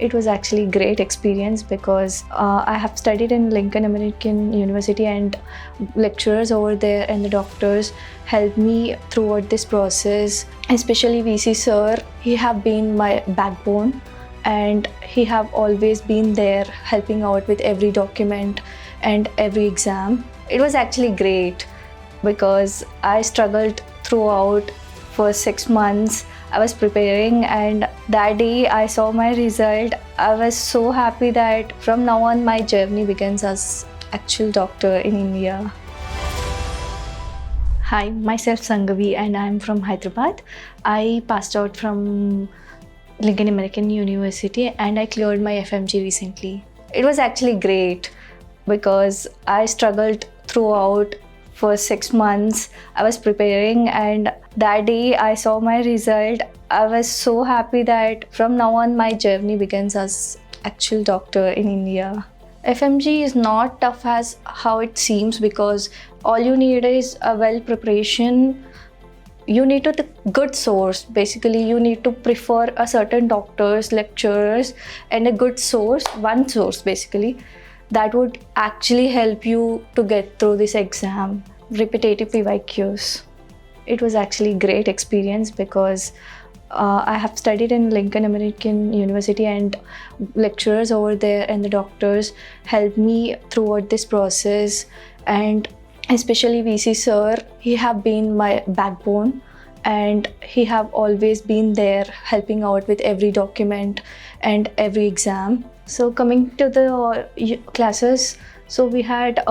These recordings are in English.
It was actually a great experience because I have studied in Lincoln American University, and lecturers over there and the doctors helped me throughout this process. Especially VC sir, he have been my backbone and he have always been there helping out with every document and every exam. It was actually great because I struggled throughout for 6 months. I was preparing, and that day I saw my result. I was so happy that from now on my journey begins as actual doctor in India. Hi, myself Sanghavi and I'm from Hyderabad. I passed out from Lincoln American University and I cleared my FMG recently. It was actually great because I struggled throughout for 6 months. I was preparing, and that day I saw my result. I was so happy that from now on my journey begins as actual doctor in India. FMG is not tough as how it seems because all you need is a well preparation. You need to good source. Basically, you need to prefer a certain doctors, lecturers, and a good source, one source basically, that would actually help you to get through this exam. Repetitive PYQs. It was actually a great experience because I have studied in Lincoln American University, and lecturers over there and the doctors helped me throughout this process. And especially VC sir, he have been my backbone and he have always been there helping out with every document and every exam. So coming to the classes, so we had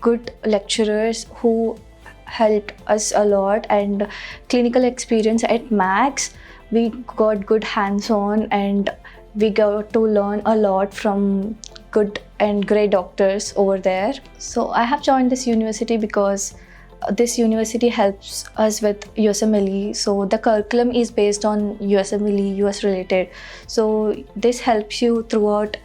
good lecturers who helped us a lot, and clinical experience at Max. We got good hands-on and we got to learn a lot from good and great doctors over there. So I have joined this university because this university helps us with USMLE. So the curriculum is based on USMLE, US related. So this helps you throughout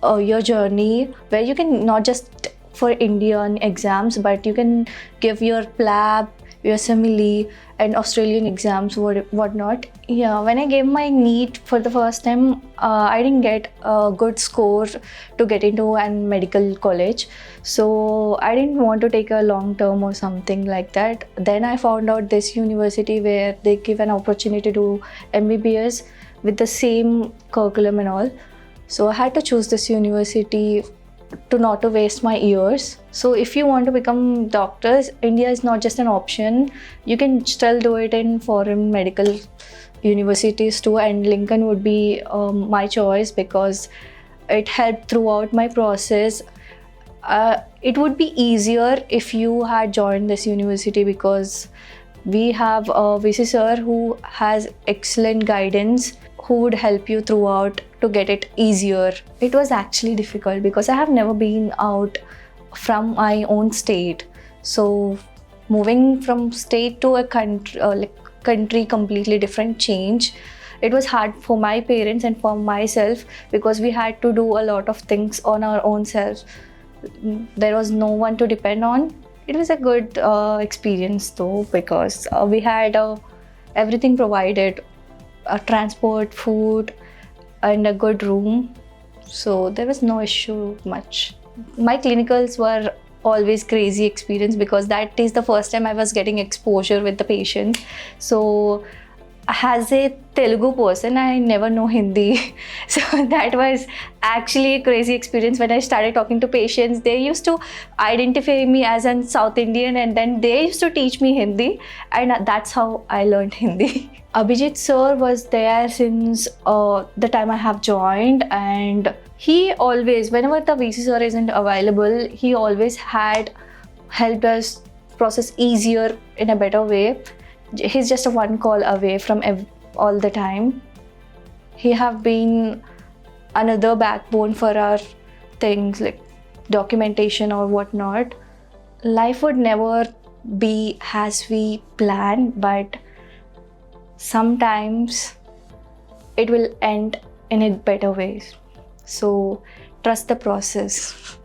your journey, where you can not just for Indian exams, but you can give your PLAB, USMLE and Australian exams, whatnot. Yeah, when I gave my NEET for the first time, I didn't get a good score to get into a medical college. So I didn't want to take a long term or something like that. Then I found out this university where they give an opportunity to do MBBS with the same curriculum and all. So I had to choose this university to not to waste my years. So if you want to become doctors, India is not just an option. You can still do it in foreign medical universities too, and Lincoln would be my choice because it helped throughout my process. It would be easier if you had joined this university because we have a VC sir who has excellent guidance, who would help you throughout to get it easier. It was actually difficult because I have never been out from my own state. So moving from state to a country completely different change. It was hard for my parents and for myself because we had to do a lot of things on our own selves. There was no one to depend on. It was a good experience though because we had everything provided. Transport, food, and a good room. So there was no issue much. My clinicals were always crazy experience because that is the first time I was getting exposure with the patients. So as a Telugu person, I never know Hindi. So that was actually a crazy experience when I started talking to patients. They used to identify me as a South Indian and then they used to teach me Hindi, and that's how I learned Hindi. Abhijit sir was there since the time I have joined, and he always, whenever the VC sir isn't available, he always had helped us process easier in a better way. He's just a one call away from all the time. He have been another backbone for our things like documentation or whatnot. Life would never be as we plan, but sometimes it will end in a better ways. So trust the process.